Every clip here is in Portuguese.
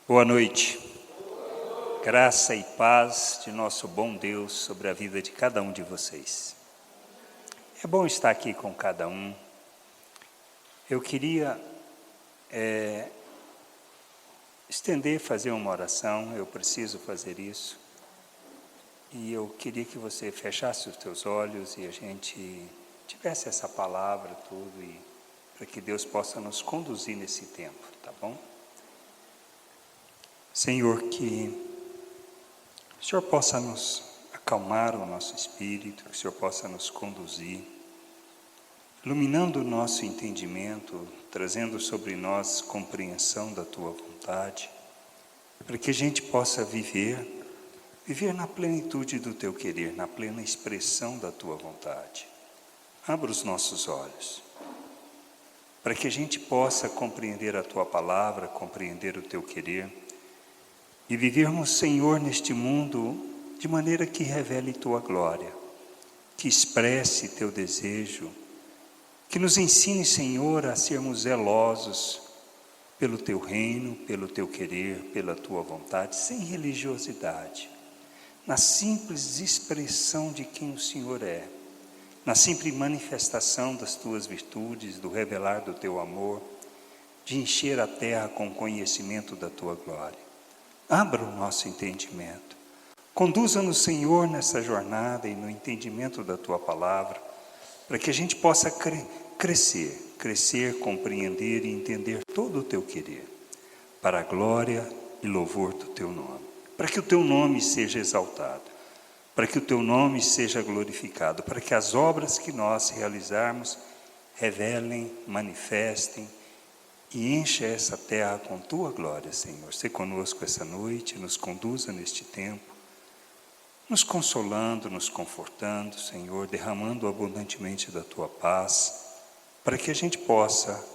Boa noite. Graça e paz de nosso bom Deus sobre a vida de cada um de vocês. É bom estar aqui com cada um. Eu queria fazer uma oração, eu preciso fazer isso. E eu queria que você fechasse os teus olhos e a gente tivesse essa palavra tudo, e para que Deus possa nos conduzir nesse tempo, tá bom? Senhor, que o Senhor possa nos acalmar o nosso espírito, que o Senhor possa nos conduzir, iluminando o nosso entendimento, trazendo sobre nós compreensão da Tua vontade, para que a gente possa viver na plenitude do Teu querer, na plena expressão da Tua vontade. Abra os nossos olhos, para que a gente possa compreender a Tua palavra, compreender o Teu querer, e vivermos, Senhor, neste mundo de maneira que revele Tua glória, que expresse Teu desejo, que nos ensine, Senhor, a sermos zelosos pelo Teu reino, pelo Teu querer, pela Tua vontade, sem religiosidade, na simples expressão de quem o Senhor é, na simples manifestação das Tuas virtudes, do revelar do Teu amor, de encher a terra com o conhecimento da Tua glória. Abra o nosso entendimento. Conduza-nos, Senhor, nessa jornada e no entendimento da Tua palavra, para que a gente possa crescer, compreender e entender todo o Teu querer, para a glória e louvor do Teu nome, para que o Teu nome seja exaltado, para que o Teu nome seja glorificado, para que as obras que nós realizarmos revelem, manifestem, e encha essa terra com Tua glória, Senhor. Se conosco essa noite, nos conduza neste tempo, nos consolando, nos confortando, Senhor, derramando abundantemente da Tua paz, para que a gente possa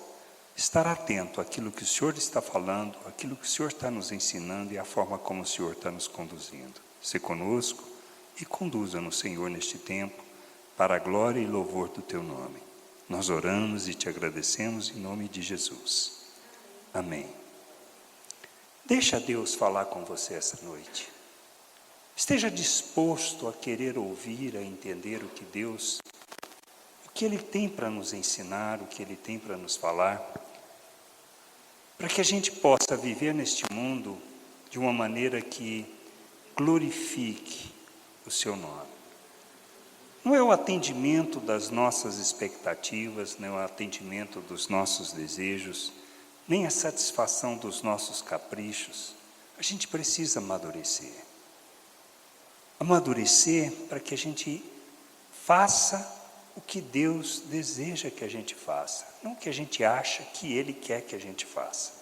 estar atento àquilo que o Senhor está falando, àquilo que o Senhor está nos ensinando e à forma como o Senhor está nos conduzindo. Se conosco e conduza-nos, Senhor, neste tempo, para a glória e louvor do Teu nome. Nós oramos e Te agradecemos em nome de Jesus. Amém. Deixa Deus falar com você essa noite. Esteja disposto a querer ouvir, a entender o que Ele tem para nos ensinar, o que Ele tem para nos falar, para que a gente possa viver neste mundo de uma maneira que glorifique o Seu nome. Não é o atendimento das nossas expectativas, não é o atendimento dos nossos desejos, nem a satisfação dos nossos caprichos. A gente precisa amadurecer. Amadurecer para que a gente faça o que Deus deseja que a gente faça, não o que a gente acha que Ele quer que a gente faça.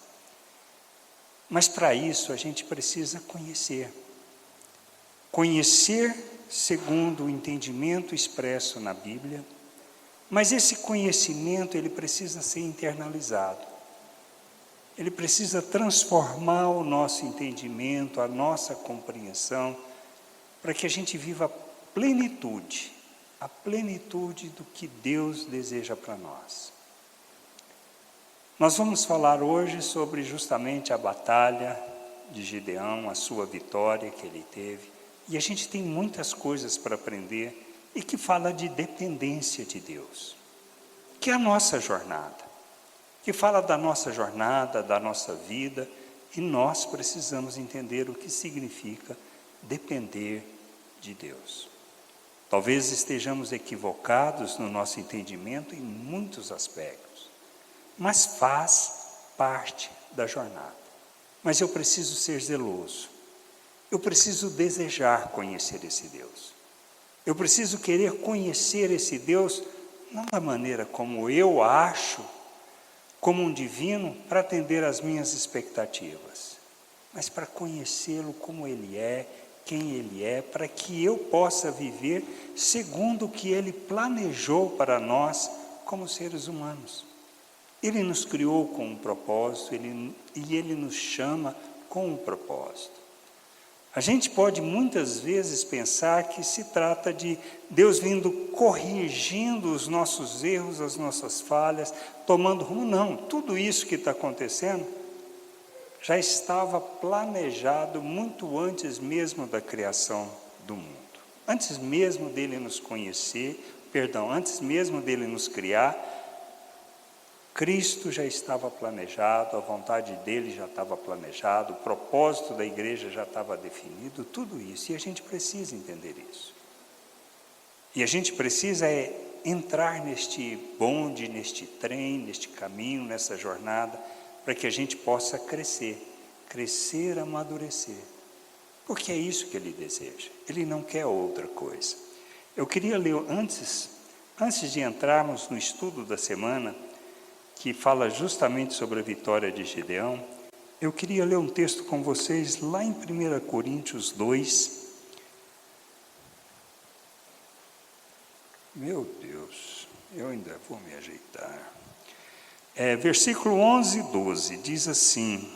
Mas para isso a gente precisa conhecer. Conhecer segundo o entendimento expresso na Bíblia, mas esse conhecimento ele precisa ser internalizado. Ele precisa transformar o nosso entendimento, a nossa compreensão, para que a gente viva a plenitude do que Deus deseja para nós. Nós vamos falar hoje sobre justamente a batalha de Gideão, a sua vitória que ele teve. E a gente tem muitas coisas para aprender e que fala de dependência de Deus, que é a nossa jornada, que fala da nossa jornada, da nossa vida, e nós precisamos entender o que significa depender de Deus. Talvez estejamos equivocados no nosso entendimento em muitos aspectos, mas faz parte da jornada. Mas eu preciso ser zeloso. Eu preciso desejar conhecer esse Deus. Eu preciso querer conhecer esse Deus, não da maneira como eu acho, como um divino, para atender às minhas expectativas, mas para conhecê-lo como Ele é, quem Ele é, para que eu possa viver segundo o que Ele planejou para nós como seres humanos. Ele nos criou com um propósito, e Ele nos chama com um propósito. A gente pode muitas vezes pensar que se trata de Deus vindo corrigindo os nossos erros, as nossas falhas, tomando rumo. Não, tudo isso que está acontecendo já estava planejado muito antes mesmo da criação do mundo. Antes mesmo dele nos conhecer, antes mesmo dele nos criar, Cristo já estava planejado, a vontade dele já estava planejado, o propósito da igreja já estava definido, tudo isso. E a gente precisa entender isso. E a gente precisa entrar neste bonde, neste trem, neste caminho, nessa jornada, para que a gente possa crescer, amadurecer. Porque é isso que ele deseja, ele não quer outra coisa. Eu queria ler, antes de entrarmos no estudo da semana, que fala justamente sobre a vitória de Gideão, eu queria ler um texto com vocês lá em 1 Coríntios 2. Meu Deus, eu ainda vou me ajeitar. Versículo 11 e 12, diz assim,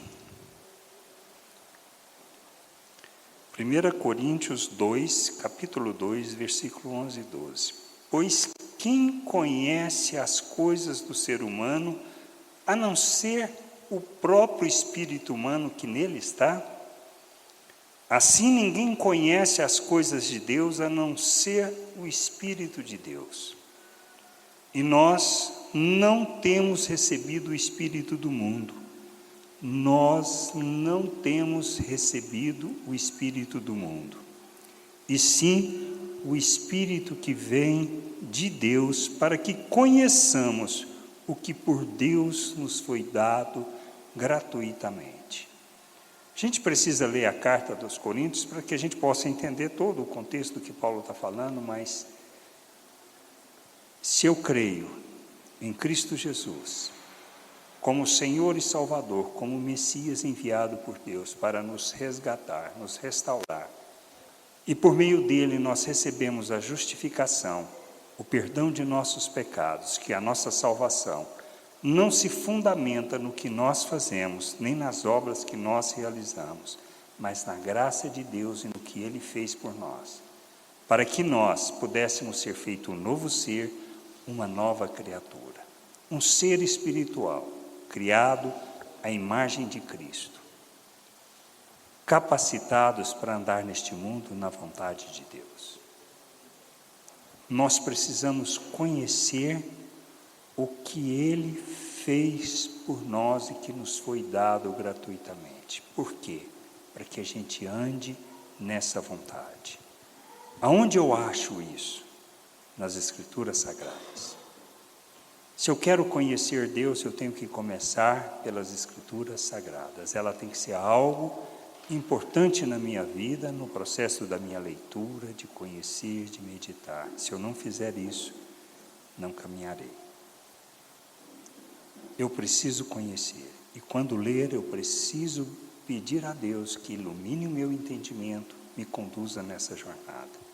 1 Coríntios 2, capítulo 2, versículo 11 e 12. Pois quem conhece as coisas do ser humano, a não ser o próprio espírito humano que nele está? Assim ninguém conhece as coisas de Deus, a não ser o Espírito de Deus. E nós não temos recebido o Espírito do mundo. Nós não temos recebido o Espírito do mundo, e sim o Espírito que vem de Deus, para que conheçamos o que por Deus nos foi dado gratuitamente. A gente precisa ler a carta dos Coríntios para que a gente possa entender todo o contexto que Paulo está falando, mas se eu creio em Cristo Jesus, como Senhor e Salvador, como Messias enviado por Deus para nos resgatar, nos restaurar, e por meio dele nós recebemos a justificação, o perdão de nossos pecados, que a nossa salvação não se fundamenta no que nós fazemos, nem nas obras que nós realizamos, mas na graça de Deus e no que Ele fez por nós, para que nós pudéssemos ser feito um novo ser, uma nova criatura, um ser espiritual, criado à imagem de Cristo, capacitados para andar neste mundo na vontade de Deus. Nós precisamos conhecer o que Ele fez por nós e que nos foi dado gratuitamente. Por quê? Para que a gente ande nessa vontade. Aonde eu acho isso? Nas Escrituras Sagradas. Se eu quero conhecer Deus, eu tenho que começar pelas Escrituras Sagradas. Ela tem que ser algo importante na minha vida, no processo da minha leitura, de conhecer, de meditar. Se eu não fizer isso, não caminharei. Eu preciso conhecer, e quando ler, eu preciso pedir a Deus que ilumine o meu entendimento, me conduza nessa jornada,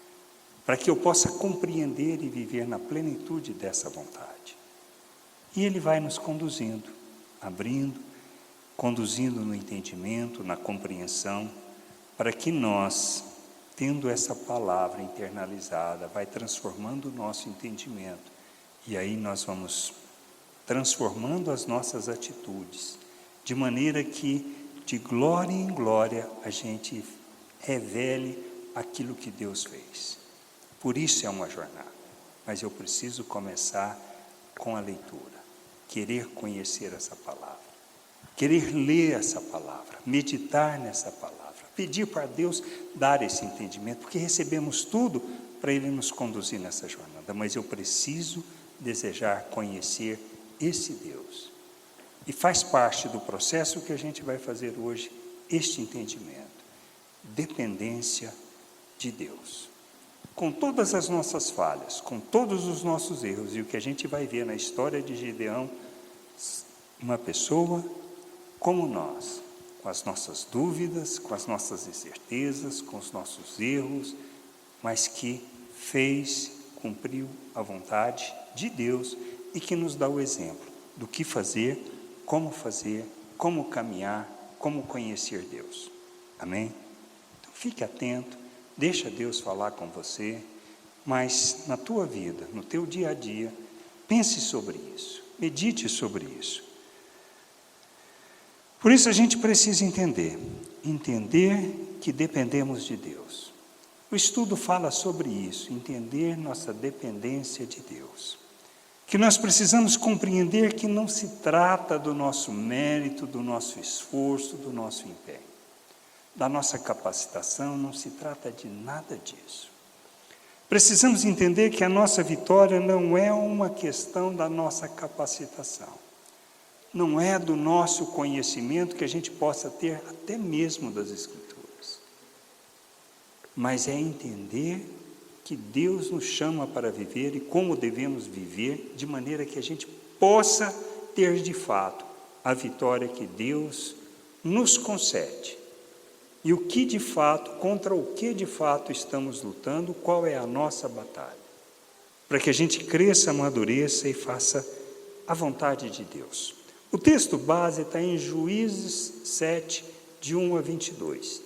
para que eu possa compreender e viver na plenitude dessa vontade. E Ele vai nos conduzindo, abrindo, conduzindo no entendimento, na compreensão, para que nós, tendo essa palavra internalizada, vai transformando o nosso entendimento, e aí nós vamos transformando as nossas atitudes, de maneira que, de glória em glória, a gente revele aquilo que Deus fez. Por isso é uma jornada, mas eu preciso começar com a leitura, querer conhecer essa palavra, querer ler essa palavra, meditar nessa palavra, pedir para Deus dar esse entendimento, porque recebemos tudo para Ele nos conduzir nessa jornada, mas eu preciso desejar conhecer esse Deus. E faz parte do processo que a gente vai fazer hoje, este entendimento, dependência de Deus. Com todas as nossas falhas, com todos os nossos erros, e o que a gente vai ver na história de Gideão, uma pessoa como nós, com as nossas dúvidas, com as nossas incertezas, com os nossos erros, mas que cumpriu a vontade de Deus e que nos dá o exemplo do que fazer, como caminhar, como conhecer Deus. Amém? Então fique atento, deixa Deus falar com você, mas na tua vida, no teu dia a dia, pense sobre isso, medite sobre isso. Por isso a gente precisa entender que dependemos de Deus. O estudo fala sobre isso, entender nossa dependência de Deus. Que nós precisamos compreender que não se trata do nosso mérito, do nosso esforço, do nosso empenho, da nossa capacitação, não se trata de nada disso. Precisamos entender que a nossa vitória não é uma questão da nossa capacitação, não é do nosso conhecimento que a gente possa ter até mesmo das Escrituras, mas é entender que Deus nos chama para viver e como devemos viver, de maneira que a gente possa ter de fato a vitória que Deus nos concede. E o que de fato, contra o que de fato estamos lutando, qual é a nossa batalha? Para que a gente cresça, amadureça e faça a vontade de Deus. O texto base está em Juízes 7, de 1 a 22.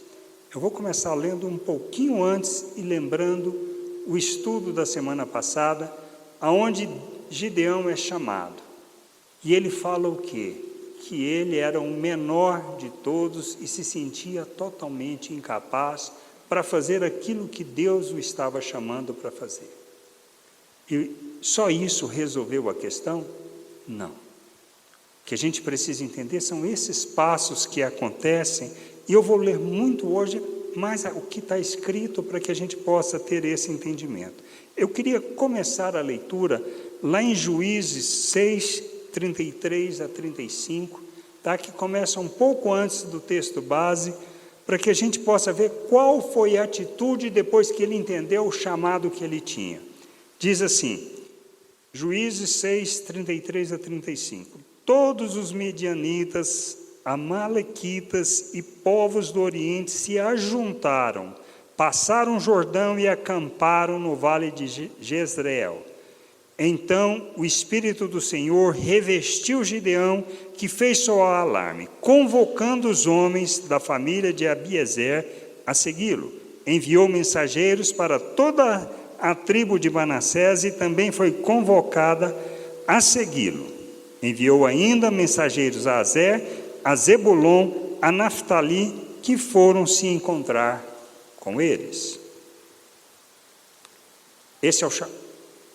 Eu vou começar lendo um pouquinho antes e lembrando o estudo da semana passada, aonde Gideão é chamado. E ele fala o quê? Que ele era o menor de todos e se sentia totalmente incapaz para fazer aquilo que Deus o estava chamando para fazer. E só isso resolveu a questão? Não. O que a gente precisa entender são esses passos que acontecem, e eu vou ler muito hoje mais o que está escrito para que a gente possa ter esse entendimento. Eu queria começar a leitura lá em Juízes 6, 33 a 35, tá? Que começa um pouco antes do texto base, para que a gente possa ver qual foi a atitude depois que ele entendeu o chamado que ele tinha. Diz assim, Juízes 6, 33 a 35, todos os medianitas, amalequitas e povos do Oriente se ajuntaram, passaram o Jordão e acamparam no vale de Jezreel. Então o Espírito do Senhor revestiu Gideão, que fez soar alarme, convocando os homens da família de Abiezer a segui-lo. Enviou mensageiros para toda a tribo de Manassés e também foi convocada a segui-lo. Enviou ainda mensageiros a Azer, a Zebulon, a Naftali, que foram se encontrar com eles. Esse é o chamado.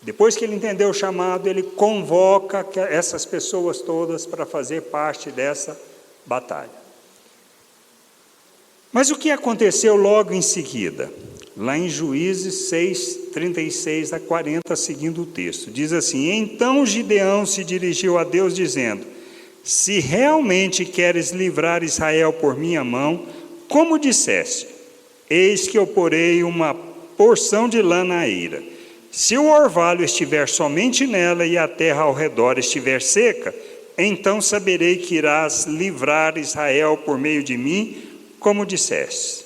Depois que ele entendeu o chamado, ele convoca essas pessoas todas para fazer parte dessa batalha. Mas o que aconteceu logo em seguida? Lá em Juízes 6, 36 a 40, seguindo o texto, diz assim, então Gideão se dirigiu a Deus dizendo, se realmente queres livrar Israel por minha mão, como disseste, eis que eu porei uma porção de lã na eira. Se o orvalho estiver somente nela e a terra ao redor estiver seca, então saberei que irás livrar Israel por meio de mim, como disseste.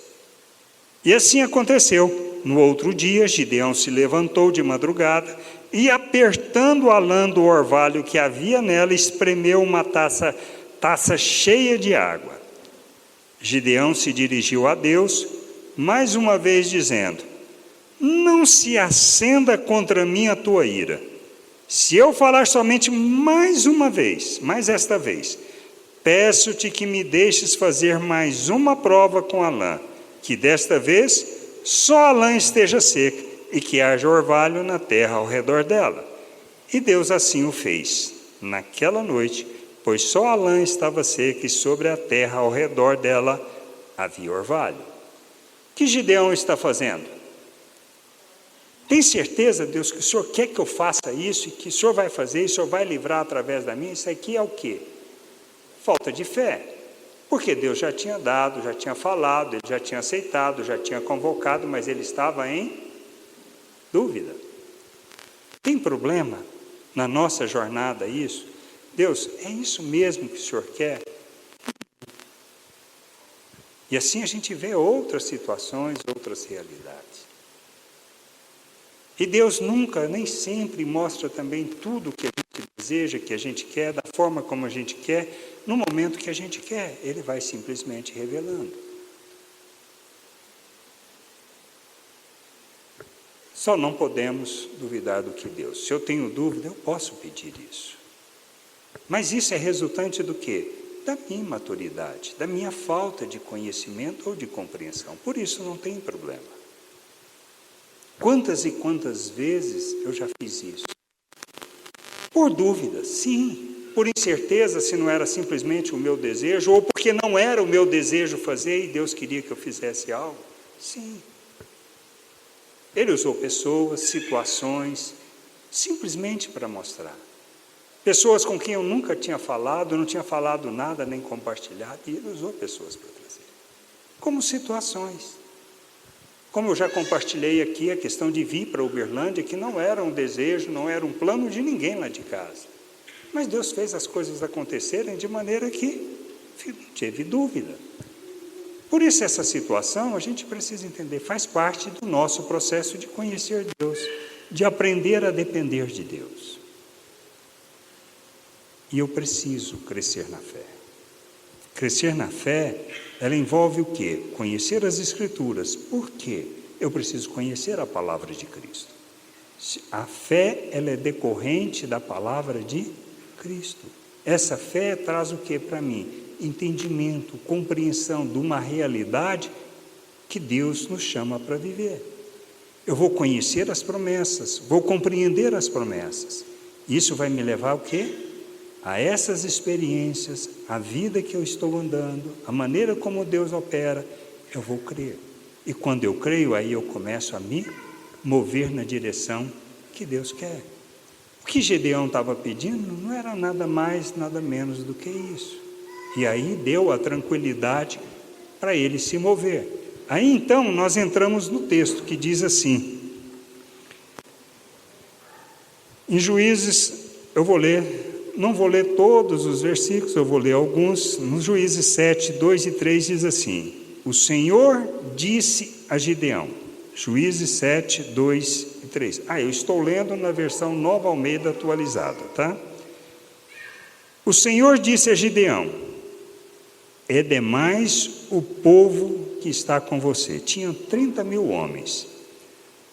E assim aconteceu. No outro dia, Gideão se levantou de madrugada e, apertando a lã do orvalho que havia nela, espremeu uma taça cheia de água. Gideão se dirigiu a Deus, mais uma vez dizendo, não se acenda contra mim a tua ira. Se eu falar somente mais uma vez, mais esta vez, peço-te que me deixes fazer mais uma prova com a lã, que desta vez só a lã esteja seca e que haja orvalho na terra ao redor dela. E Deus assim o fez, naquela noite, pois só a lã estava seca e sobre a terra ao redor dela havia orvalho. O que Gideão está fazendo? Tem certeza, Deus, que o Senhor quer que eu faça isso e que o Senhor vai fazer, e o Senhor vai livrar através da minha? Isso aqui é o quê? Falta de fé. Porque Deus já tinha dado, já tinha falado, ele já tinha aceitado, já tinha convocado, mas ele estava em dúvida. Tem problema na nossa jornada isso? Deus, é isso mesmo que o Senhor quer? E assim a gente vê outras situações, outras realidades. E Deus nunca, nem sempre mostra também tudo o que a gente deseja, que a gente quer, da forma como a gente quer, no momento que a gente quer. Ele vai simplesmente revelando. Só não podemos duvidar do que Deus. Se eu tenho dúvida, eu posso pedir isso. Mas isso é resultante do quê? da minha imaturidade, da minha falta de conhecimento ou de compreensão. Por isso não tem problema. Quantas e quantas vezes eu já fiz isso? Por dúvida, sim. Por incerteza, se não era simplesmente o meu desejo, ou porque não era o meu desejo fazer e Deus queria que eu fizesse algo. Sim. Ele usou pessoas, situações, simplesmente para mostrar. Pessoas com quem eu nunca tinha falado, não tinha falado nada, nem compartilhado, e ele usou pessoas para trazer. Como situações. Como eu já compartilhei aqui, a questão de vir para Uberlândia, que não era um desejo, não era um plano de ninguém lá de casa. Mas Deus fez as coisas acontecerem de maneira que não teve dúvida. Por isso essa situação, a gente precisa entender, faz parte do nosso processo de conhecer Deus, de aprender a depender de Deus. E eu preciso crescer na fé. Crescer na fé, ela envolve o quê? Conhecer as Escrituras. Por quê? Eu preciso conhecer a palavra de Cristo. A fé, ela é decorrente da palavra de Cristo. Essa fé traz o que para mim? Entendimento, compreensão de uma realidade que Deus nos chama para viver. Eu vou conhecer as promessas, vou compreender as promessas. Isso vai me levar ao quê? A essas experiências, a vida que eu estou andando, a maneira como Deus opera, eu vou crer. E quando eu creio, aí eu começo a me mover na direção que Deus quer. O que Gedeão estava pedindo não era nada mais, nada menos do que isso. E aí deu a tranquilidade para ele se mover. Aí então nós entramos no texto que diz assim, em Juízes, eu vou ler, não vou ler todos os versículos, eu vou ler alguns. No Juízes 7, 2 e 3 diz assim, o Senhor disse a Gideão, Juízes 7, 2 e 3. Eu estou lendo na versão Nova Almeida atualizada, tá? O Senhor disse a Gideão, é demais o povo que está com você. Tinham 30 mil homens,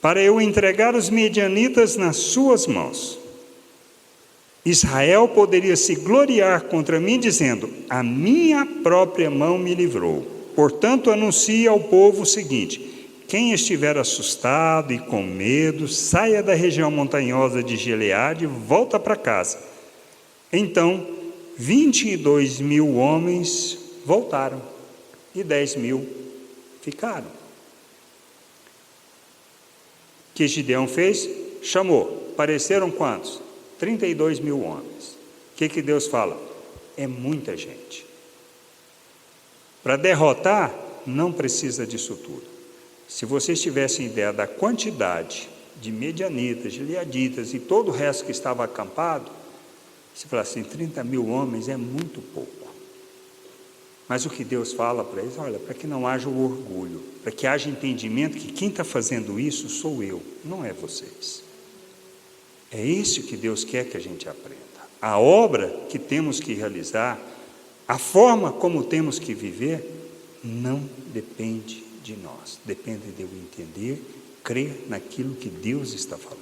para eu entregar os medianitas nas suas mãos. Israel poderia se gloriar contra mim, dizendo, a minha própria mão me livrou. Portanto, anuncie ao povo o seguinte, quem estiver assustado e com medo, saia da região montanhosa de Gileade e volta para casa. Então, 22 mil homens voltaram e 10 mil ficaram. O que Gideão fez? Chamou. Apareceram quantos? 32 mil homens. O que Deus fala? É muita gente. Para derrotar, não precisa disso tudo. Se vocês tivessem ideia da quantidade de medianitas, gileaditas e todo o resto que estava acampado, você fala assim, 30 mil homens é muito pouco. Mas o que Deus fala para eles, olha, para que não haja o orgulho, para que haja entendimento que quem está fazendo isso sou eu, não é vocês. É isso que Deus quer que a gente aprenda. A obra que temos que realizar, a forma como temos que viver, não depende de nós. Depende de eu entender, crer naquilo que Deus está falando.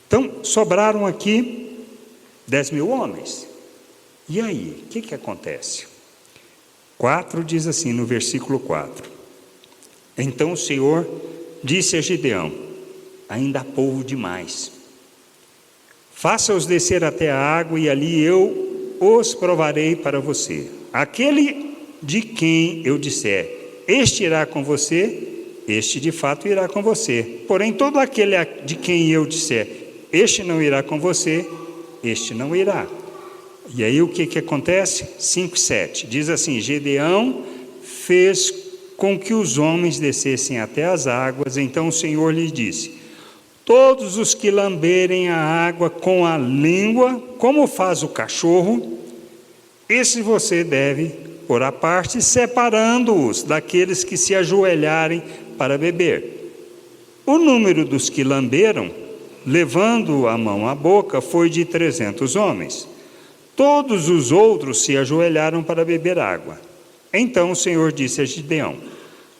Então, sobraram aqui 10 mil homens. E aí, o que acontece? 4 diz assim, no versículo 4. Então o Senhor disse a Gideão, ainda há povo demais. Faça-os descer até a água e ali eu os provarei para você. Aquele de quem eu disser, este irá com você, este de fato irá com você. Porém, todo aquele de quem eu disser, este não irá com você, este não irá. E aí o que acontece? 5:7, diz assim, Gedeão fez com que os homens descessem até as águas, então o Senhor lhe disse, todos os que lamberem a água com a língua, como faz o cachorro, esse você deve pôr à parte, separando-os daqueles que se ajoelharem para beber. O número dos que lamberam, levando a mão à boca, foi de 300 homens. Todos os outros se ajoelharam para beber água. Então o Senhor disse a Gideão,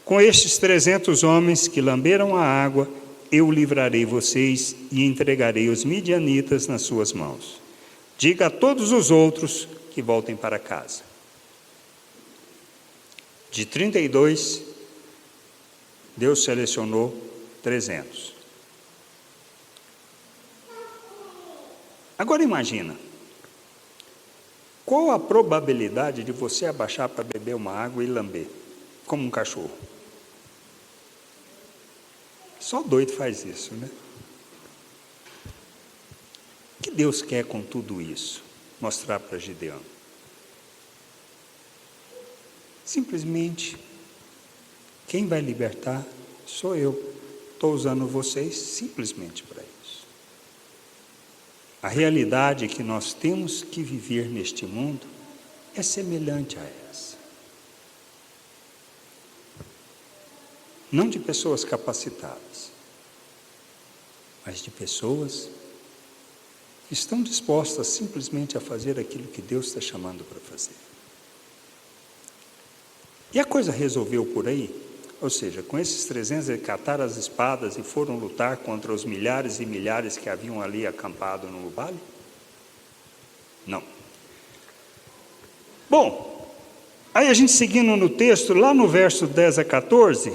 com estes 300 homens que lamberam a água, eu livrarei vocês e entregarei os midianitas nas suas mãos. Diga a todos os outros, que voltem para casa. De 32, Deus selecionou 300. Agora imagina, qual a probabilidade de você abaixar para beber uma água e lamber, como um cachorro? Só doido faz isso, né? O que Deus quer com tudo isso? Mostrar para Gideão. Simplesmente, quem vai libertar sou eu. Estou usando vocês simplesmente para isso. A realidade que nós temos que viver neste mundo é semelhante a essa. Não de pessoas capacitadas, mas de pessoas que estão dispostas simplesmente a fazer aquilo que Deus está chamando para fazer. E a coisa resolveu por aí? Ou seja, com esses 300 eles cataram as espadas e foram lutar contra os milhares e milhares que haviam ali acampado no vale? Não. Bom, aí a gente seguindo no texto, lá no verso 10 a 14,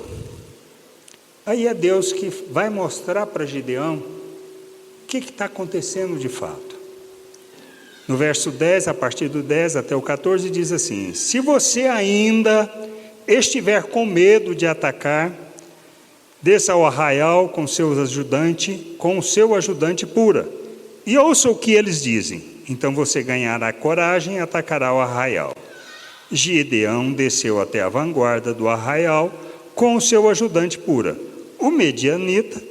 aí é Deus que vai mostrar para Gideão o que está acontecendo de fato. No verso 10, a partir do 10 até o 14, diz assim: se você ainda estiver com medo de atacar, desça ao arraial com o seu ajudante pura, e ouça o que eles dizem. Então você ganhará coragem e atacará o arraial. Gideão desceu até a vanguarda do arraial com o seu ajudante pura. O medianita,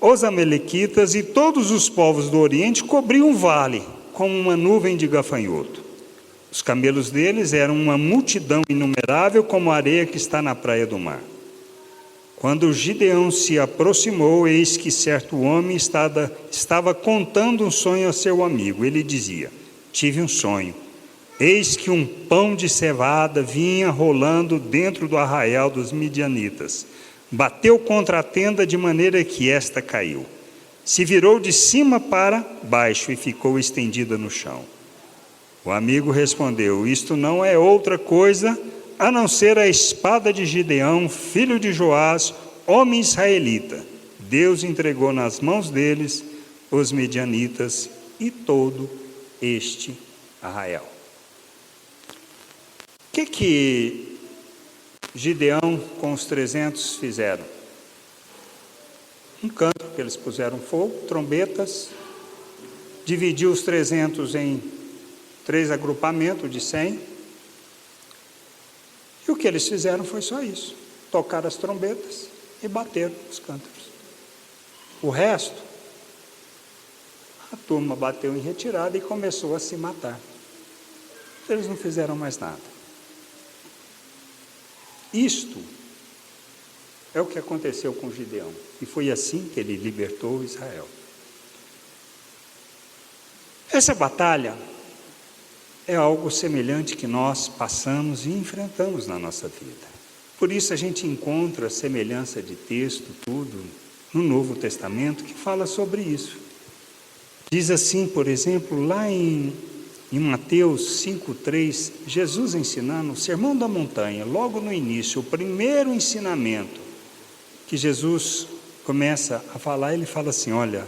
os amalequitas e todos os povos do Oriente cobriam o vale como uma nuvem de gafanhoto. Os camelos deles eram uma multidão inumerável como a areia que está na praia do mar. Quando Gideão se aproximou, eis que certo homem estava contando um sonho a seu amigo. Ele dizia: tive um sonho. Eis que um pão de cevada vinha rolando dentro do arraial dos midianitas. Bateu contra a tenda de maneira que esta caiu. Se virou de cima para baixo e ficou estendida no chão. O amigo respondeu: isto não é outra coisa a não ser a espada de Gideão, filho de Joás, homem israelita. Deus entregou nas mãos deles os medianitas e todo este arraial. O que Gideão com os 300 fizeram? Um canto que eles puseram fogo, trombetas, dividiu os 300 em 3 agrupamentos de 100, e o que eles fizeram foi só isso: tocaram as trombetas e bateram os cântaros. O resto, a turma bateu em retirada e começou a se matar. Eles não fizeram mais nada. Isto é o que aconteceu com Gideão, e foi assim que ele libertou Israel. Essa batalha é algo semelhante que nós passamos e enfrentamos na nossa vida. Por isso a gente encontra semelhança de texto, tudo, no Novo Testamento, que fala sobre isso. Diz assim, por exemplo, lá em Mateus 5,3, Jesus ensinando o Sermão da Montanha, logo no início, o primeiro ensinamento que Jesus começa a falar, ele fala assim: olha,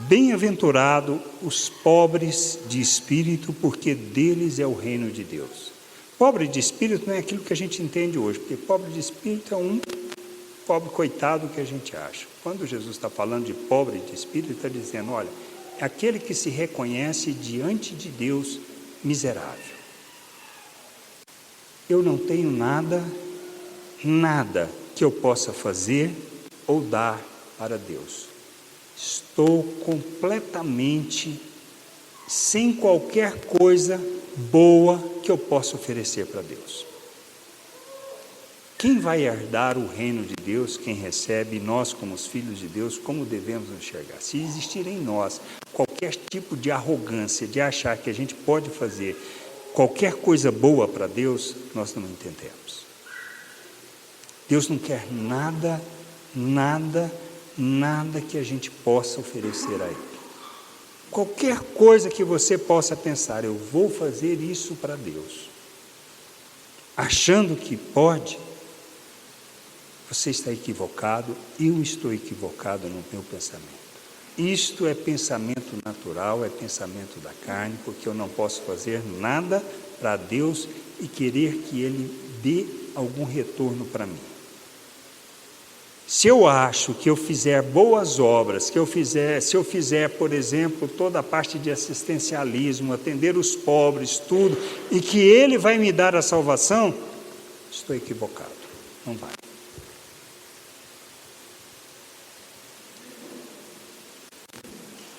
bem-aventurado os pobres de espírito, porque deles é o reino de Deus. Pobre de espírito não é aquilo que a gente entende hoje, porque pobre de espírito é um pobre coitado que a gente acha. Quando Jesus está falando de pobre de espírito, ele está dizendo: olha, é aquele que se reconhece diante de Deus miserável. Eu não tenho nada que eu possa fazer ou dar para Deus. Estou completamente sem qualquer coisa boa que eu possa oferecer para Deus. Quem vai herdar o reino de Deus? Quem recebe, nós como os filhos de Deus, como devemos enxergar? Se existir em nós qualquer tipo de arrogância, de achar que a gente pode fazer qualquer coisa boa para Deus, nós não entendemos. Deus não quer nada que a gente possa oferecer a Ele. Qualquer coisa que você possa pensar, eu vou fazer isso para Deus, achando que pode, você está equivocado, eu estou equivocado no meu pensamento. Isto é pensamento natural, é pensamento da carne, porque eu não posso fazer nada para Deus e querer que Ele dê algum retorno para mim. Se eu acho que eu fizer boas obras, se eu fizer, por exemplo, toda a parte de assistencialismo, atender os pobres, tudo, e que Ele vai me dar a salvação, estou equivocado, não vai.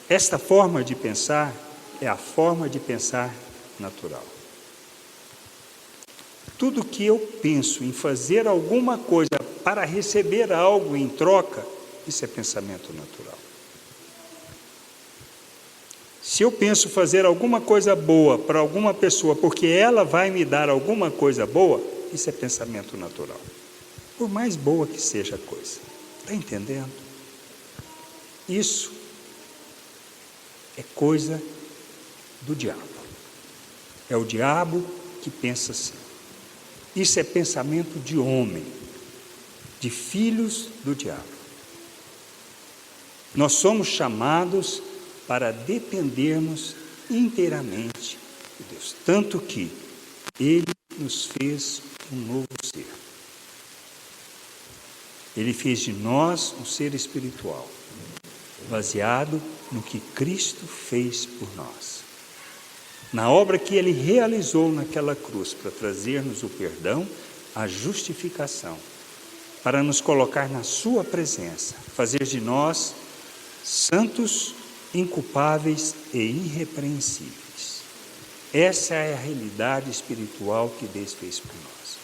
Esta forma de pensar é a forma de pensar natural. Tudo que eu penso em fazer alguma coisa para receber algo em troca, isso é pensamento natural. Se eu penso fazer alguma coisa boa para alguma pessoa, porque ela vai me dar alguma coisa boa, isso é pensamento natural. Por mais boa que seja a coisa. Está entendendo? Isso é coisa do diabo. É o diabo que pensa assim. Isso é pensamento de homem, de filhos do diabo. Nós somos chamados para dependermos inteiramente de Deus, tanto que Ele nos fez um novo ser. Ele fez de nós um ser espiritual, baseado no que Cristo fez por nós. Na obra que Ele realizou naquela cruz, para trazer-nos o perdão, a justificação, para nos colocar na sua presença, fazer de nós santos, inculpáveis e irrepreensíveis. Essa é a realidade espiritual que Deus fez por nós.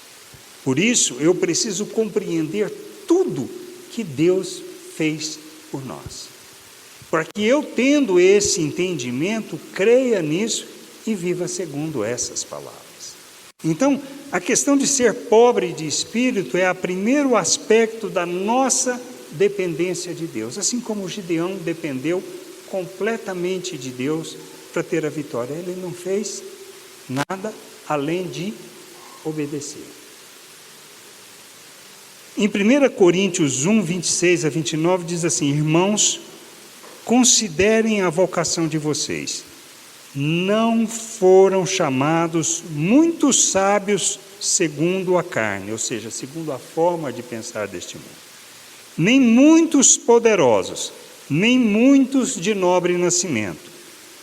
Por isso, eu preciso compreender tudo que Deus fez por nós, para que eu, tendo esse entendimento, creia nisso e viva segundo essas palavras. Então, a questão de ser pobre de espírito é o primeiro aspecto da nossa dependência de Deus, assim como Gideão dependeu completamente de Deus para ter a vitória. Ele não fez nada além de obedecer. Em 1 Coríntios 1, 26 a 29 diz assim: irmãos, considerem a vocação de vocês. Não foram chamados muitos sábios segundo a carne, ou seja, segundo a forma de pensar deste mundo, nem muitos poderosos, nem muitos de nobre nascimento.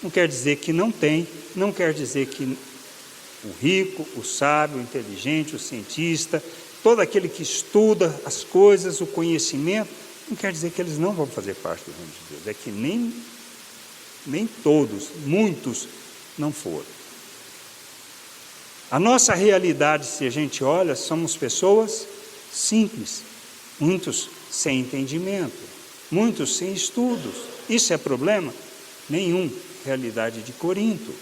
Não quer dizer que não tem, não quer dizer que o rico, o sábio, o inteligente, o cientista, todo aquele que estuda as coisas, o conhecimento, não quer dizer que eles não vão fazer parte do reino de Deus. É que nem todos, muitos não foram. A nossa realidade, se a gente olha, somos pessoas simples, muitos sem entendimento, muitos sem estudos. Isso é problema? Nenhum. Realidade de Corinto.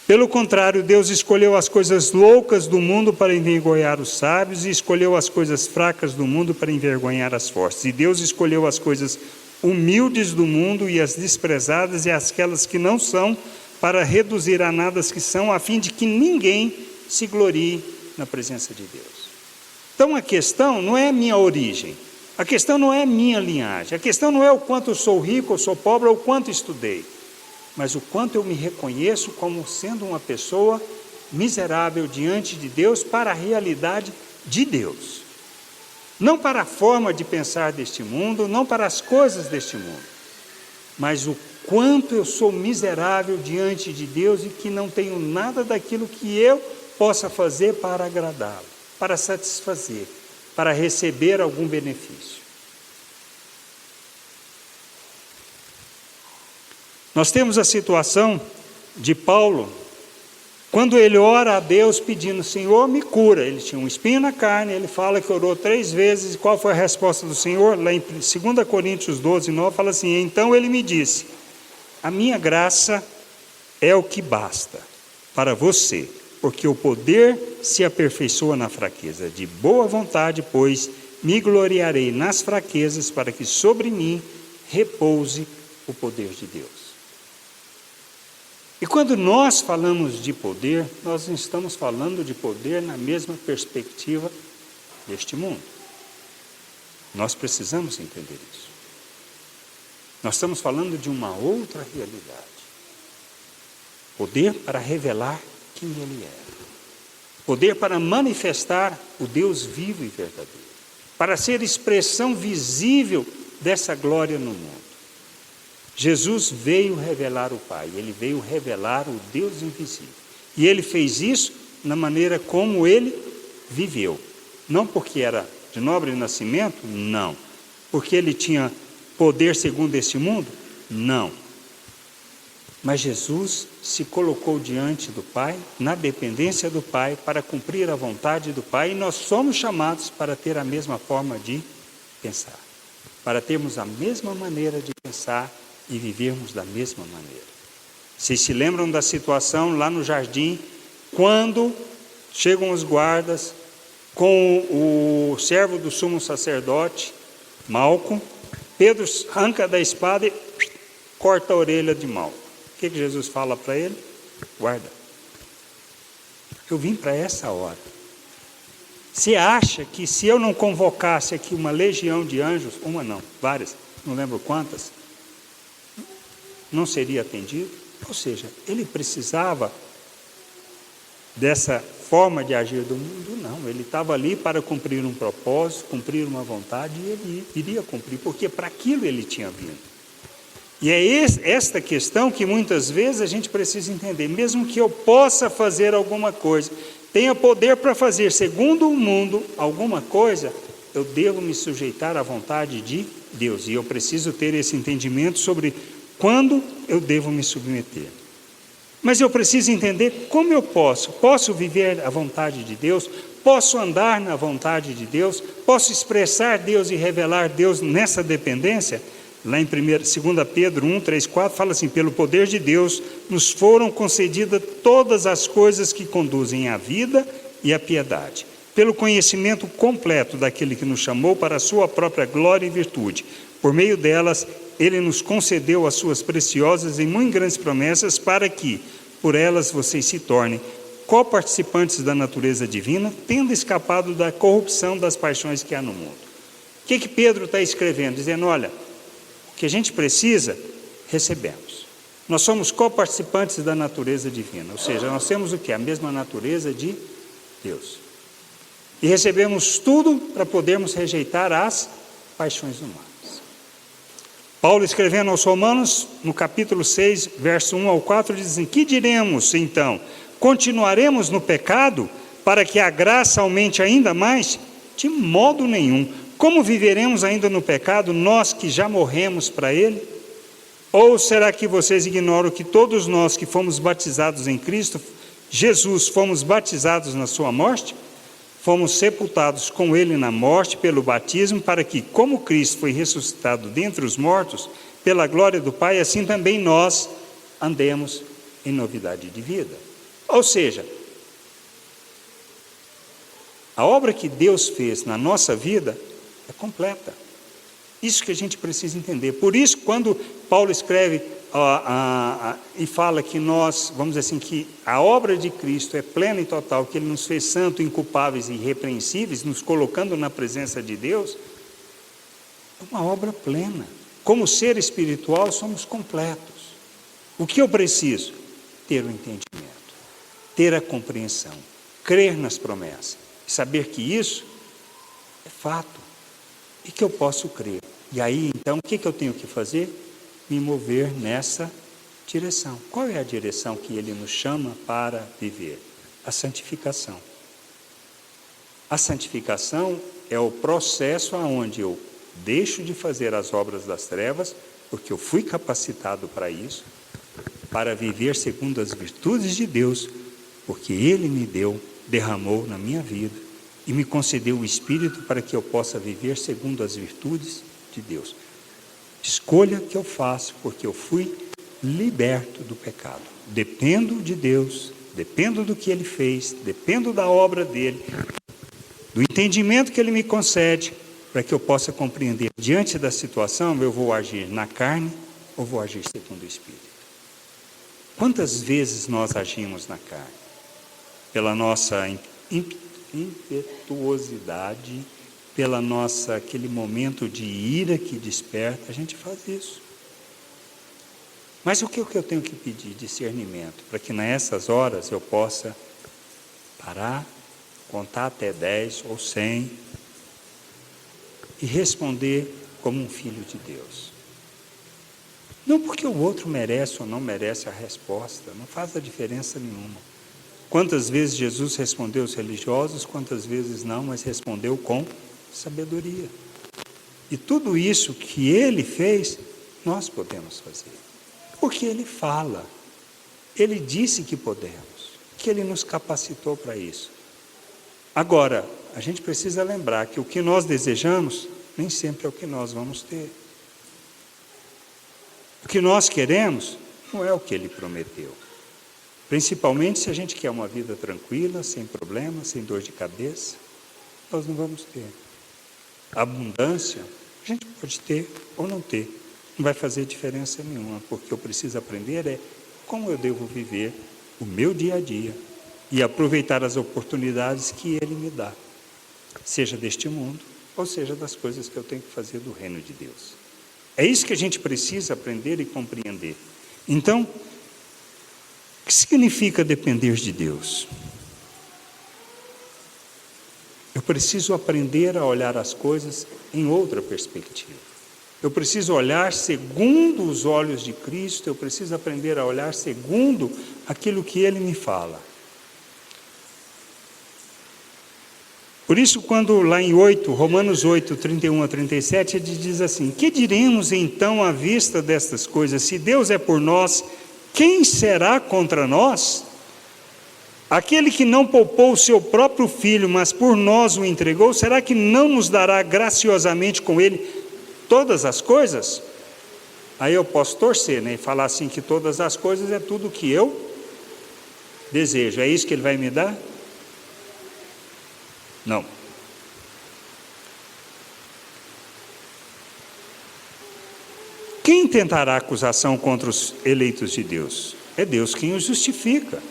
Pelo contrário, Deus escolheu as coisas loucas do mundo para envergonhar os sábios, e escolheu as coisas fracas do mundo para envergonhar as fortes. E Deus escolheu as coisas humildes do mundo e as desprezadas e aquelas que não são, para reduzir a nada as que são, a fim de que ninguém se glorie na presença de Deus. Então a questão não é a minha origem, a questão não é a minha linhagem, a questão não é o quanto eu sou rico ou sou pobre ou o quanto estudei, mas o quanto eu me reconheço como sendo uma pessoa miserável diante de Deus para a realidade de Deus. Não para a forma de pensar deste mundo, não para as coisas deste mundo, mas o quanto eu sou miserável diante de Deus e que não tenho nada daquilo que eu possa fazer para agradá-lo, para satisfazer, para receber algum benefício. Nós temos a situação de Paulo, quando ele ora a Deus pedindo: Senhor, me cura. Ele tinha um espinho na carne, ele fala que orou 3 vezes, e qual foi a resposta do Senhor? Lá em 2 Coríntios 12, 9, fala assim: então ele me disse, a minha graça é o que basta para você, porque o poder se aperfeiçoa na fraqueza. De boa vontade, pois, me gloriarei nas fraquezas, para que sobre mim repouse o poder de Deus. E quando nós falamos de poder, nós não estamos falando de poder na mesma perspectiva deste mundo. Nós precisamos entender isso. Nós estamos falando de uma outra realidade. Poder para revelar quem Ele é. Poder para manifestar o Deus vivo e verdadeiro. Para ser expressão visível dessa glória no mundo. Jesus veio revelar o Pai, Ele veio revelar o Deus invisível. E Ele fez isso na maneira como Ele viveu. Não porque era de nobre nascimento, não. Porque Ele tinha poder segundo este mundo, não. Mas Jesus se colocou diante do Pai, na dependência do Pai, para cumprir a vontade do Pai, e nós somos chamados para ter a mesma forma de pensar. Para termos a mesma maneira de pensar e vivermos da mesma maneira. Vocês se lembram da situação lá no jardim, quando chegam os guardas com o servo do sumo sacerdote, Malco, Pedro arranca da espada e corta a orelha de Malco. O que Jesus fala para ele? Guarda. Eu vim para essa hora. Você acha que se eu não convocasse aqui uma legião de anjos, uma não, várias, não lembro quantas, não seria atendido? Ou seja, ele precisava dessa forma de agir do mundo? Não, ele estava ali para cumprir um propósito, cumprir uma vontade, e ele iria cumprir, porque para aquilo ele tinha vindo. E é esta questão que muitas vezes a gente precisa entender. Mesmo que eu possa fazer alguma coisa, tenha poder para fazer segundo o mundo alguma coisa, eu devo me sujeitar à vontade de Deus. E eu preciso ter esse entendimento sobre quando eu devo me submeter. Mas eu preciso entender como eu posso viver a vontade de Deus, posso andar na vontade de Deus, posso expressar Deus e revelar Deus nessa dependência. Lá em 2 Pedro 1, 3, 4, fala assim: pelo poder de Deus nos foram concedidas todas as coisas que conduzem à vida e à piedade, pelo conhecimento completo daquele que nos chamou para a sua própria glória e virtude. Por meio delas, Ele nos concedeu as suas preciosas e muito grandes promessas, para que, por elas, vocês se tornem coparticipantes da natureza divina, tendo escapado da corrupção das paixões que há no mundo. O que Pedro está escrevendo? Dizendo, olha, o que a gente precisa, recebemos. Nós somos coparticipantes da natureza divina, ou seja, nós temos o quê? A mesma natureza de Deus. E recebemos tudo para podermos rejeitar as paixões humanas. Paulo, escrevendo aos Romanos, no capítulo 6, verso 1 ao 4, diz assim: que diremos então? Continuaremos no pecado para que a graça aumente ainda mais? De modo nenhum. Como viveremos ainda no pecado, nós que já morremos para ele? Ou será que vocês ignoram que todos nós que fomos batizados em Cristo Jesus, fomos batizados na sua morte? Fomos sepultados com ele na morte pelo batismo, para que, como Cristo foi ressuscitado dentre os mortos, pela glória do Pai, assim também nós andemos em novidade de vida. Ou seja, a obra que Deus fez na nossa vida é completa. Isso que a gente precisa entender. Por isso, quando Paulo escreve e fala que nós, vamos dizer assim, que a obra de Cristo é plena e total, que Ele nos fez santos, inculpáveis e irrepreensíveis, nos colocando na presença de Deus, é uma obra plena. Como ser espiritual, somos completos. O que eu preciso? Ter o entendimento, ter a compreensão, crer nas promessas, saber que isso é fato e que eu posso crer. E aí, então, o que eu tenho que fazer? Me mover nessa direção. Qual é a direção que Ele nos chama para viver? A santificação. A santificação é o processo onde eu deixo de fazer as obras das trevas, porque eu fui capacitado para isso, para viver segundo as virtudes de Deus, porque Ele me deu, derramou na minha vida e me concedeu o Espírito para que eu possa viver segundo as virtudes de Deus. Escolha que eu faço, porque eu fui liberto do pecado. Dependo de Deus, dependo do que Ele fez, dependo da obra dEle, do entendimento que Ele me concede, para que eu possa compreender. Diante da situação, eu vou agir na carne ou vou agir segundo o Espírito? Quantas vezes nós agimos na carne? Pela nossa impetuosidade, pela nossa, aquele momento de ira que desperta, a gente faz isso. Mas o que eu tenho que pedir? Discernimento, para que nessas horas eu possa parar, contar até 10 ou 100 e responder como um filho de Deus. Não porque o outro merece ou não merece a resposta, não faz a diferença nenhuma. Quantas vezes Jesus respondeu aos religiosos, quantas vezes não, mas respondeu com sabedoria. E tudo isso que ele fez, nós podemos fazer. Porque ele fala, ele disse que podemos, que ele nos capacitou para isso. Agora, a gente precisa lembrar que o que nós desejamos, nem sempre é o que nós vamos ter. O que nós queremos, não é o que ele prometeu. Principalmente se a gente quer uma vida tranquila, sem problemas, sem dor de cabeça, nós não vamos ter. Abundância, a gente pode ter ou não ter, não vai fazer diferença nenhuma, porque eu preciso aprender como eu devo viver o meu dia a dia e aproveitar as oportunidades que ele me dá, seja deste mundo, ou seja das coisas que eu tenho que fazer do reino de Deus. É isso que a gente precisa aprender e compreender. Então, o que significa depender de Deus? Eu preciso aprender a olhar as coisas em outra perspectiva. Eu preciso olhar segundo os olhos de Cristo, eu preciso aprender a olhar segundo aquilo que Ele me fala. Por isso, quando lá em Romanos 8, 31 a 37, ele diz assim: que diremos então à vista destas coisas? Se Deus é por nós, quem será contra nós? Aquele que não poupou o seu próprio filho, mas por nós o entregou, será que não nos dará graciosamente com ele todas as coisas? Aí eu posso torcer, e falar assim que todas as coisas é tudo o que eu desejo. É isso que ele vai me dar? Não. Quem tentará acusação contra os eleitos de Deus? É Deus quem os justifica.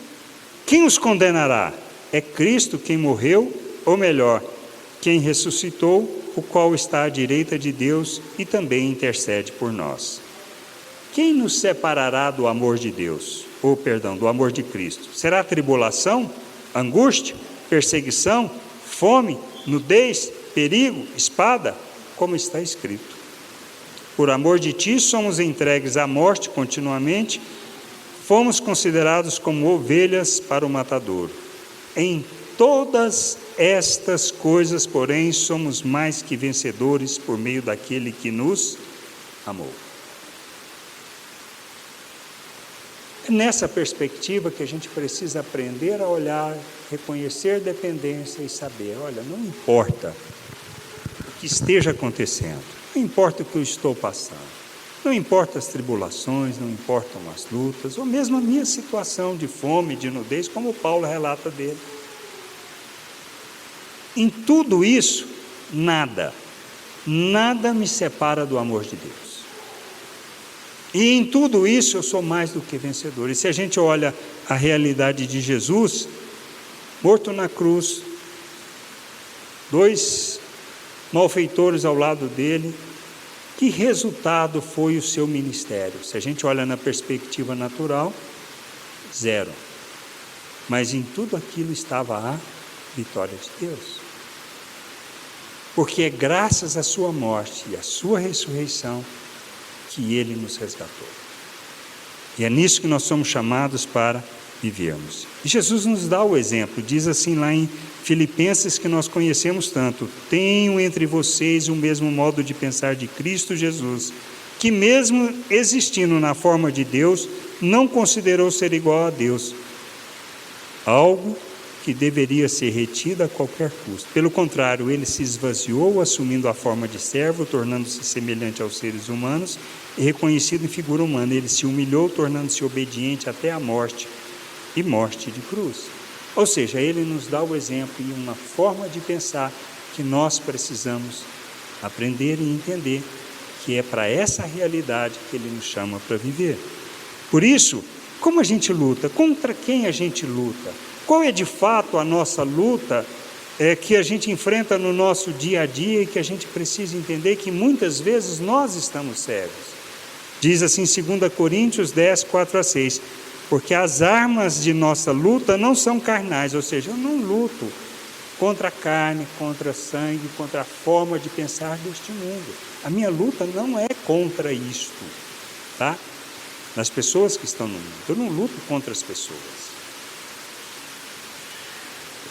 Quem os condenará? É Cristo quem morreu, ou melhor, quem ressuscitou, o qual está à direita de Deus e também intercede por nós. Quem nos separará do amor de Deus? Do amor de Cristo? Será tribulação, angústia, perseguição, fome, nudez, perigo, espada? Como está escrito: por amor de ti somos entregues à morte continuamente, fomos considerados como ovelhas para o matadouro. Em todas estas coisas, porém, somos mais que vencedores por meio daquele que nos amou. É nessa perspectiva que a gente precisa aprender a olhar, reconhecer dependência e saber, olha, não importa o que esteja acontecendo, não importa o que eu estou passando, não importa as tribulações, não importam as lutas, ou mesmo a minha situação de fome, de nudez, como Paulo relata dele. Em tudo isso, nada me separa do amor de Deus. E em tudo isso eu sou mais do que vencedor. E se a gente olha a realidade de Jesus, morto na cruz, 2 malfeitores ao lado dele, que resultado foi o seu ministério? Se a gente olha na perspectiva natural, 0. Mas em tudo aquilo estava a vitória de Deus. Porque é graças à sua morte e à sua ressurreição que ele nos resgatou. E é nisso que nós somos chamados para vivermos. E Jesus nos dá o exemplo, diz assim lá em Filipenses, que nós conhecemos tanto: tenham entre vocês o mesmo modo de pensar de Cristo Jesus, que mesmo existindo na forma de Deus, não considerou ser igual a Deus, algo que deveria ser retido a qualquer custo. Pelo contrário, ele se esvaziou, assumindo a forma de servo, tornando-se semelhante aos seres humanos, e reconhecido em figura humana, ele se humilhou, tornando-se obediente até a morte, e morte de cruz. Ou seja, ele nos dá o exemplo e uma forma de pensar que nós precisamos aprender e entender, que é para essa realidade que Ele nos chama para viver. Por isso, como a gente luta? Contra quem a gente luta? Qual é de fato a nossa luta que a gente enfrenta no nosso dia a dia e que a gente precisa entender que muitas vezes nós estamos cegos? Diz assim 2 Coríntios 10, 4-6, porque as armas de nossa luta não são carnais, ou seja, eu não luto contra a carne, contra o sangue, contra a forma de pensar deste mundo. A minha luta não é contra isto, tá? Nas pessoas que estão no mundo. Eu não luto contra as pessoas.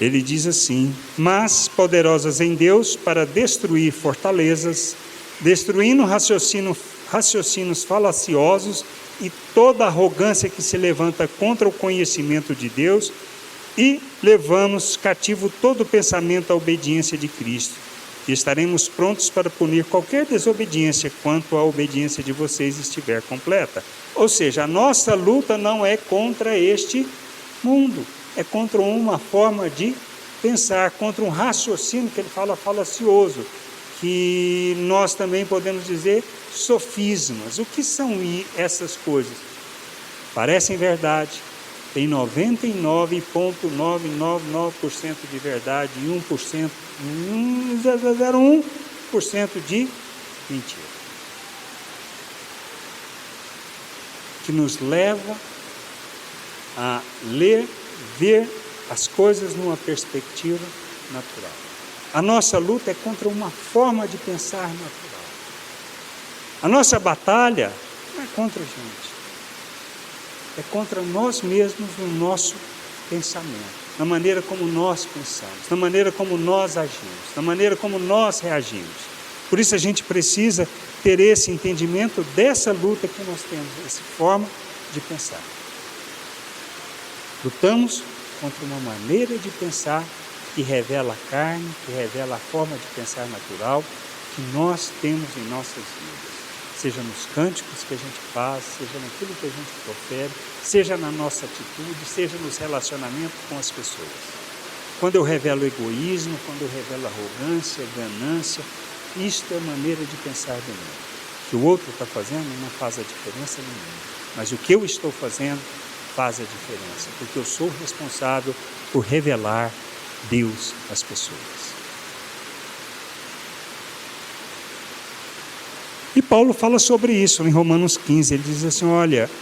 Ele diz assim, mas poderosas em Deus para destruir fortalezas, destruindo raciocínios falaciosos e toda arrogância que se levanta contra o conhecimento de Deus, e levamos cativo todo pensamento à obediência de Cristo, e estaremos prontos para punir qualquer desobediência quanto a obediência de vocês estiver completa. Ou seja, a nossa luta não é contra este mundo, é contra uma forma de pensar, contra um raciocínio que ele fala falacioso, que nós também podemos dizer sofismas. O que são essas coisas? Parecem verdade, tem 99,999% de verdade e 1%, 0,01% de mentira. Que nos leva a ler, ver as coisas numa perspectiva natural. A nossa luta é contra uma forma de pensar natural. A nossa batalha não é contra a gente. É contra nós mesmos no nosso pensamento, na maneira como nós pensamos, na maneira como nós agimos, na maneira como nós reagimos. Por isso a gente precisa ter esse entendimento dessa luta que nós temos, essa forma de pensar. Lutamos contra uma maneira de pensar que revela a carne, que revela a forma de pensar natural que nós temos em nossas vidas. Seja nos cânticos que a gente faz, seja naquilo que a gente profere, seja na nossa atitude, seja nos relacionamentos com as pessoas. Quando eu revelo egoísmo, quando eu revelo arrogância, ganância, isto é maneira de pensar do mundo. O que o outro está fazendo não faz a diferença nenhuma, mas o que eu estou fazendo faz a diferença, porque eu sou responsável por revelar Deus às pessoas. E Paulo fala sobre isso em Romanos 15, ele diz assim,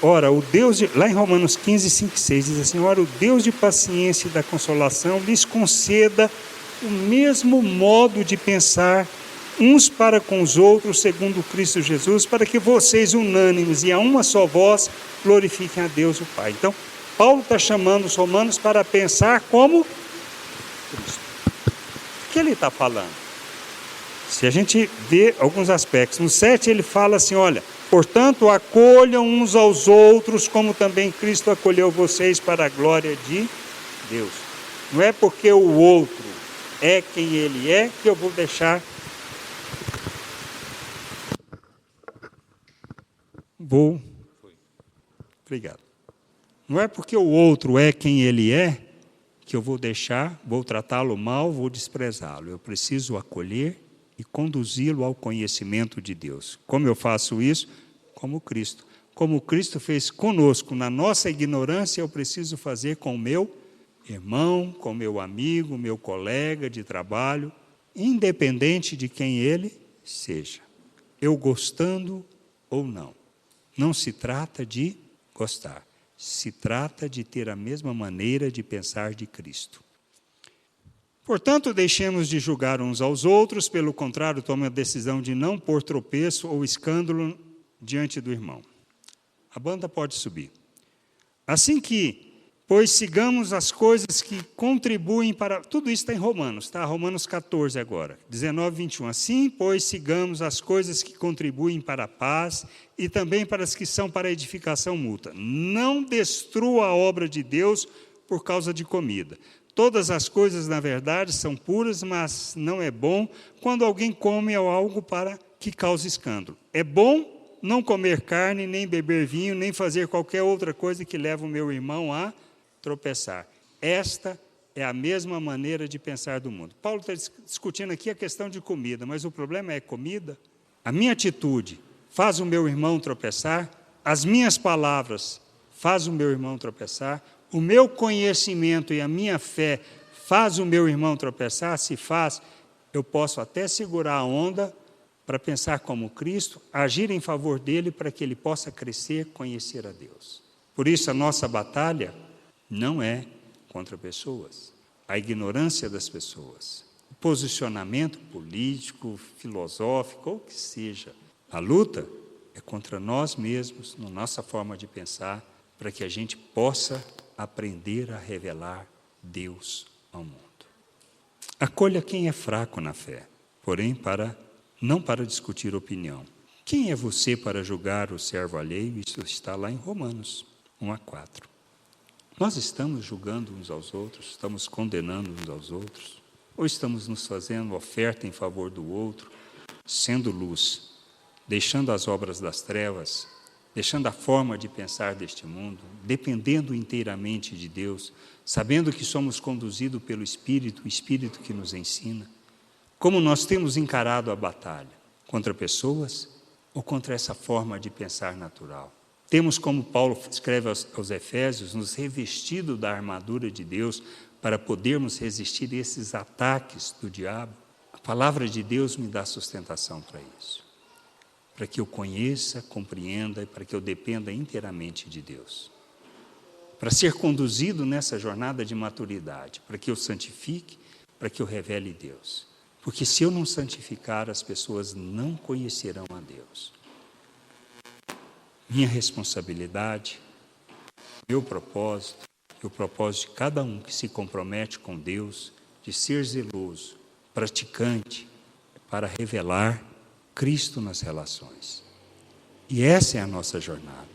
ora, o Deus de... Lá em Romanos 15, 5 e 6, diz assim, ora, o Deus de paciência e da consolação lhes conceda o mesmo modo de pensar uns para com os outros, segundo Cristo Jesus, para que vocês, unânimes e a uma só voz, glorifiquem a Deus o Pai. Então, Paulo está chamando os romanos para pensar como Cristo. O que ele está falando? Se a gente vê alguns aspectos, no 7 ele fala assim, olha, portanto, acolham uns aos outros, como também Cristo acolheu vocês para a glória de Deus. Não é porque o outro é quem ele é que eu vou deixar... Obrigado. Não é porque o outro é quem ele é que eu vou tratá-lo mal, vou desprezá-lo. Eu preciso acolher e conduzi-lo ao conhecimento de Deus. Como eu faço isso? Como Cristo. Como Cristo fez conosco na nossa ignorância, eu preciso fazer com o meu irmão, com o meu amigo, meu colega de trabalho, independente de quem ele seja. Eu gostando ou não. Não se trata de gostar. Se trata de ter a mesma maneira de pensar de Cristo. Portanto, deixemos de julgar uns aos outros, pelo contrário, tome a decisão de não pôr tropeço ou escândalo diante do irmão. A banda pode subir. Assim que, pois sigamos as coisas que contribuem para... Tudo isso está em Romanos, tá? Romanos 14 agora, 19, 21. Assim, pois sigamos as coisas que contribuem para a paz e também para as que são para a edificação mútua. Não destrua a obra de Deus por causa de comida. Todas as coisas, na verdade, são puras, mas não é bom quando alguém come algo para que cause escândalo. É bom não comer carne, nem beber vinho, nem fazer qualquer outra coisa que leve o meu irmão a tropeçar. Esta é a mesma maneira de pensar do mundo. Paulo está discutindo aqui a questão de comida, mas o problema é comida? a minha atitude faz o meu irmão tropeçar, as minhas palavras faz o meu irmão tropeçar, o meu conhecimento e a minha fé faz o meu irmão tropeçar, se faz, eu posso até segurar a onda para pensar como Cristo, agir em favor dele para que ele possa crescer, conhecer a Deus. Por isso a nossa batalha não é contra pessoas, a ignorância das pessoas, o posicionamento político, filosófico, ou o que seja. A luta é contra nós mesmos, na nossa forma de pensar, para que a gente possa aprender a revelar Deus ao mundo. Acolha quem é fraco na fé, porém não para discutir opinião. Quem é você para julgar o servo alheio? Isso está lá em Romanos 1:4. Nós estamos julgando uns aos outros, estamos condenando uns aos outros, ou estamos nos fazendo oferta em favor do outro, sendo luz, deixando as obras das trevas, deixando a forma de pensar deste mundo, dependendo inteiramente de Deus, sabendo que somos conduzidos pelo Espírito, o Espírito que nos ensina. Como nós temos encarado a batalha? Contra pessoas ou contra essa forma de pensar natural? Temos, como Paulo escreve aos Efésios, nos revestido da armadura de Deus para podermos resistir a esses ataques do diabo? A palavra de Deus me dá sustentação para isso. Para que eu conheça, compreenda e para que eu dependa inteiramente de Deus. Para ser conduzido nessa jornada de maturidade, para que eu santifique, para que eu revele Deus. Porque se eu não santificar, as pessoas não conhecerão a Deus. Minha responsabilidade, meu propósito, e o propósito de cada um que se compromete com Deus, de ser zeloso, praticante, para revelar Cristo nas relações. E essa é a nossa jornada.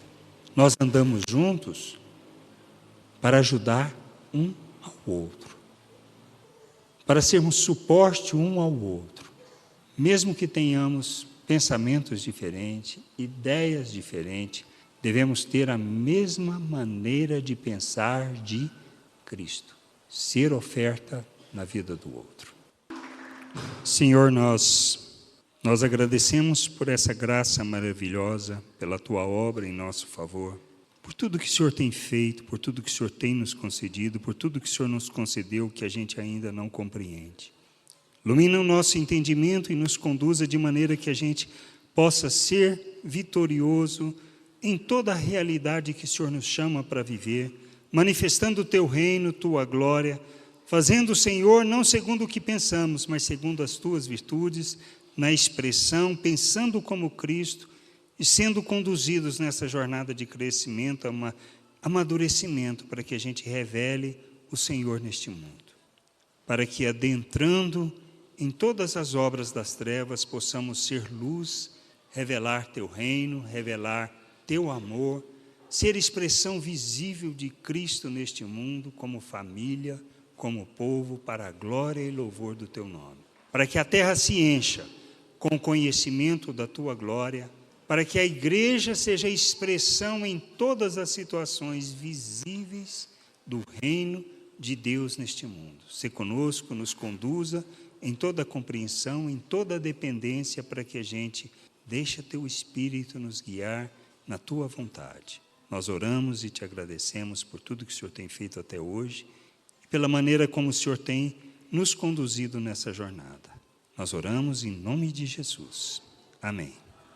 Nós andamos juntos para ajudar um ao outro, para sermos suporte um ao outro, mesmo que tenhamos pensamentos diferentes, ideias diferentes, devemos ter a mesma maneira de pensar de Cristo, ser oferta na vida do outro. Senhor, nós agradecemos por essa graça maravilhosa, pela Tua obra em nosso favor, por tudo que o Senhor tem feito, por tudo que o Senhor tem nos concedido, por tudo que o Senhor nos concedeu que a gente ainda não compreende. Ilumina o nosso entendimento e nos conduza de maneira que a gente possa ser vitorioso em toda a realidade que o Senhor nos chama para viver, manifestando o Teu reino, Tua glória, fazendo, Senhor, não segundo o que pensamos, mas segundo as Tuas virtudes, na expressão, pensando como Cristo e sendo conduzidos nessa jornada de crescimento, amadurecimento, para que a gente revele o Senhor neste mundo. Para que, adentrando em todas as obras das trevas, possamos ser luz, revelar Teu reino, revelar Teu amor, ser expressão visível de Cristo neste mundo, como família, como povo, para a glória e louvor do Teu nome. Para que a terra se encha com o conhecimento da Tua glória, para que a igreja seja expressão em todas as situações visíveis do reino de Deus neste mundo. Se conosco, nos conduza em toda a compreensão, em toda a dependência, para que a gente deixe Teu Espírito nos guiar na Tua vontade. Nós oramos e Te agradecemos por tudo que o Senhor tem feito até hoje e pela maneira como o Senhor tem nos conduzido nessa jornada. Nós oramos em nome de Jesus. Amém.